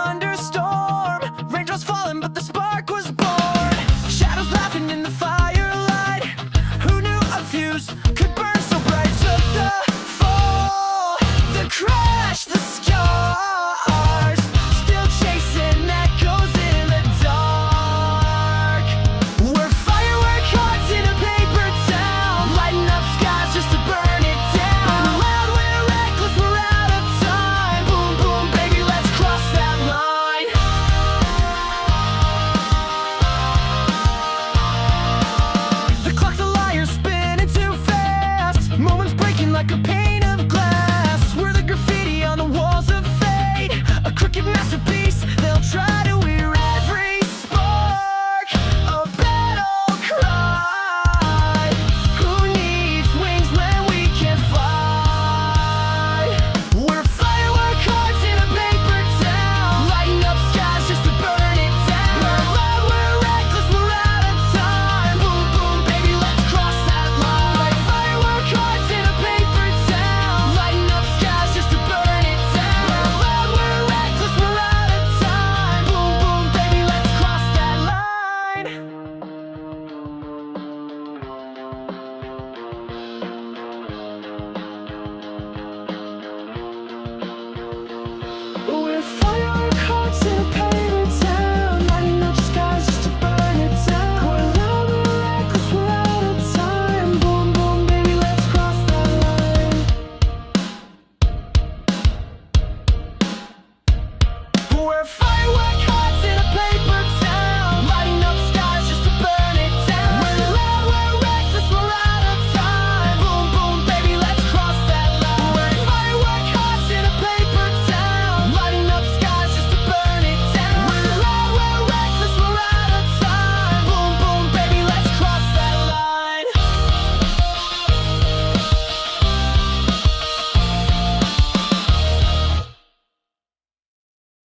thunderstorm. Raindrops falling, but the spark was born. Shadows laughing in the firelight. Who knew a fuse could burn so bright? Took the fall, the crash, the scars, still chasing echoes in the dark. We're firework hearts in a paper town, lighting up skies just to burn it down. We're loud, we're reckless, we're out of time. Boom, boom, baby, let's cross that line. The clock's a liar, spinning too fast. Moments breaking like a pane of glass. We're the graffiti on the walls of fate, a crooked masterpiece. They'll try to erase every spark, a battle cry. Who needs wings when we can fly? We're firework hearts in a paper town, lighting up skies just to burn it down. We're loud, we're reckless, we're out of time. Boom, boom, baby, let's cross that line. Like firework hearts in a paper town, lighting up skies just to burn it down. We're loud, we're reckless, we're out of time. Boom, boom, baby, let's cross that line. We're firework hearts in a paper town, lighting up skies just to burn it down. We're loud, we're reckless, we're out of time. Boom, boom, baby, let's cross that line. We're firework